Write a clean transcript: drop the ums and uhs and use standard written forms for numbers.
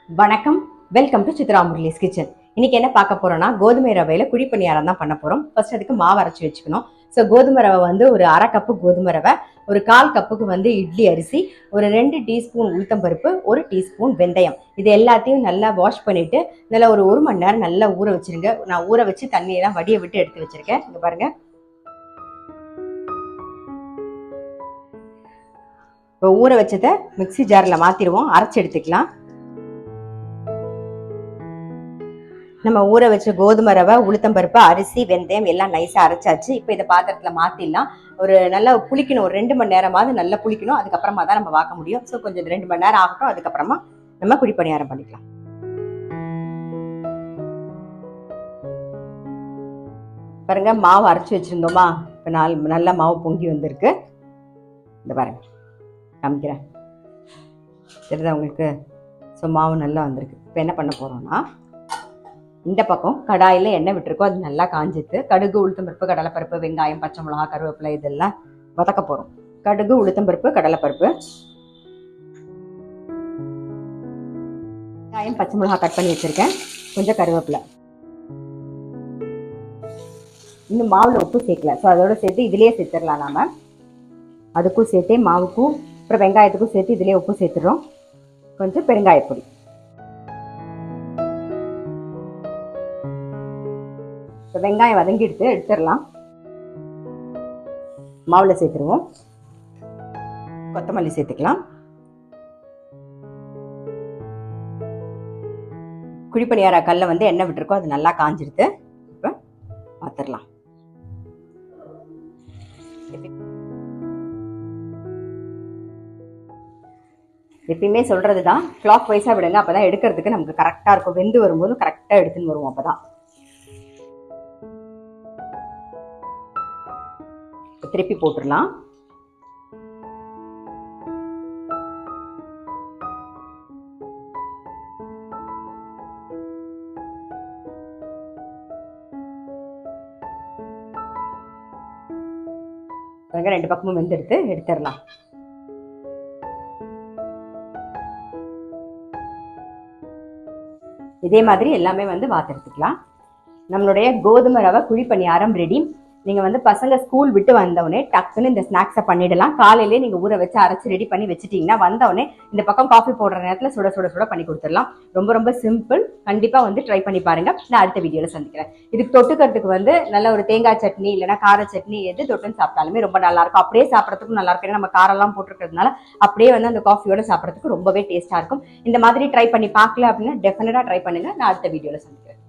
வணக்கம், welcome to Chitra Murali's kitchen. இன்னைக்கு என்ன பார்க்க போறோம்னா கோதுமை ரவையில குழிப்பணியாரம் தான் பண்ண போறோம். ஃபர்ஸ்ட் அதுக்கு மாவு அரைச்சி வச்சுக்கணும். ஸோ கோதுமை ரவை வந்து ஒரு அரை கப்பு கோதுமை ரவை, ஒரு 1/4 கப்புக்கு வந்து இட்லி அரிசி, ஒரு 2 டீஸ்பூன் உளுத்தம்பருப்பு, 1 டீஸ்பூன் வெந்தயம். இது எல்லாத்தையும் நல்லா வாஷ் பண்ணிட்டு நல்லா ஒரு 1 மணி நேரம் நல்லா ஊற வச்சிருங்க. நான் ஊற வச்சு தண்ணியெல்லாம் வடிய விட்டு எடுத்து வச்சிருக்கேன். இங்க பாருங்க. இப்போ ஊற வச்சதை மிக்சி ஜாரில் மாற்றிடுவோம், அரைச்சி எடுத்துக்கலாம். நம்ம ஊற வச்ச கோதுமை ரவை, உளுத்தம்பருப்பு, அரிசி, வெந்தயம் எல்லாம் நைஸாக அரைச்சாச்சு. இப்போ இதை பாத்திரத்தில் மாற்றிடலாம். ஒரு நல்லா புளிக்கணும், ஒரு 2 மணி நேரமாவது நல்லா புளிக்கணும். அதுக்கப்புறமா தான் நம்ம வாக்க முடியும். ஸோ கொஞ்சம் 2 மணி நேரம் ஆகட்டும். அதுக்கப்புறமா நம்ம குழிப்பணியாரம் பண்ணிக்கலாம். பாருங்க, மாவு அரைச்சி வச்சிருந்தோமா, இப்போ நல்லா மாவு பொங்கி வந்திருக்கு. இந்த பாருங்க, காமிக்கிறேன், தெரியுதா உங்களுக்கு? ஸோ மாவு நல்லா வந்திருக்கு. இப்போ என்ன பண்ண போகிறோம்னா, இந்த பக்கம் கடாயில் எண்ணெய் விட்டுருக்கோம், அது நல்லா காஞ்சிட்டு கடுகு, உளுத்தம்பருப்பு, கடலைப்பருப்பு, வெங்காயம், பச்சை மிளகா, கருவேப்பிலை இதெல்லாம் வதக்க போகிறோம். கடுகு, உளுத்தம்பருப்பு, கடலைப்பருப்பு, வெங்காயம், பச்சை மிளகா கட் பண்ணி வச்சுருக்கேன், கொஞ்சம் கருவேப்பிலை. இன்னும் மாவில் உப்பு சேர்க்கல, ஸோ அதோட சேர்த்து இதிலே சேர்த்துடலாம். நாம் அதுக்கும் சேர்த்தே மாவுக்கும் அப்புறம் வெங்காயத்துக்கும் சேர்த்து இதிலே உப்பு சேர்த்துடுறோம். கொஞ்சம் பெருங்காயப்பொடி. வெங்காயம் வதங்கி எடுத்துடலாம். மாவில் சேர்த்துருவோம். கொத்தமல்லி சேர்த்துக்கலாம். குழிப்பணியார கல்ல வந்து எண்ணெய் விட்டுருக்கோம், அது நல்லா காஞ்சிடுது. இப்போ பார்த்துடலாம். எப்பயுமே சொல்றது தான், கிளாக் வைஸாக விடுங்க, அப்போதான் எடுக்கிறதுக்கு நமக்கு கரெக்டாக இருக்கும். வெந்து வரும்போது கரெக்டாக எடுத்துன்னு வருவோம். அப்போதான் திருப்பி போட்டுடலாம். ரெண்டு பக்கமும் வெந்தெடுத்து எடுத்துடலாம். இதே மாதிரி எல்லாமே வந்து வாத்தெடுத்துக்கலாம். நம்மளுடைய கோதுமை ரவை குழிப்பணியாரம் ரெடி. நீங்கள் வந்து பசங்க ஸ்கூல் விட்டு வந்தவொடனே டக்குன்னு இந்த ஸ்நாக்ஸை பண்ணிடலாம். காலையிலே நீங்கள் ஊற வச்சு அரைச்சி ரெடி பண்ணி வச்சுட்டிங்கன்னா வந்தவொடனே இந்த பக்கம் காஃபி போடுற நேரத்தில் சுட சுட சுட பண்ணி கொடுத்துடலாம். ரொம்ப ரொம்ப சிம்பிள். கண்டிப்பாக வந்து ட்ரை பண்ணி பாருங்கள். நான் அடுத்த வீடியோவில் சந்திக்கிறேன். இதுக்கு தொட்டுக்கிறதுக்கு வந்து நல்ல ஒரு தேங்காய் சட்னி இல்லைனா கார சட்னி எது தொட்டுன்னு சாப்பிட்டாலுமே ரொம்ப நல்லாயிருக்கும். அப்படியே சாப்பிட்றதுக்கும் நல்லாயிருக்கும். ஏன்னா நம்ம காரெல்லாம் போட்டுருக்கிறதுனால அப்படியே வந்து அந்த காஃபியோட சாப்பிட்றதுக்கு ரொம்பவே டேஸ்ட்டாக இருக்கும். இந்த மாதிரி ட்ரை பண்ணி பார்க்கல அப்படின்னா டெஃபினட்டாக ட்ரை பண்ணுங்கள். நான் அடுத்த வீடியோவில் சந்திக்கிறேன்.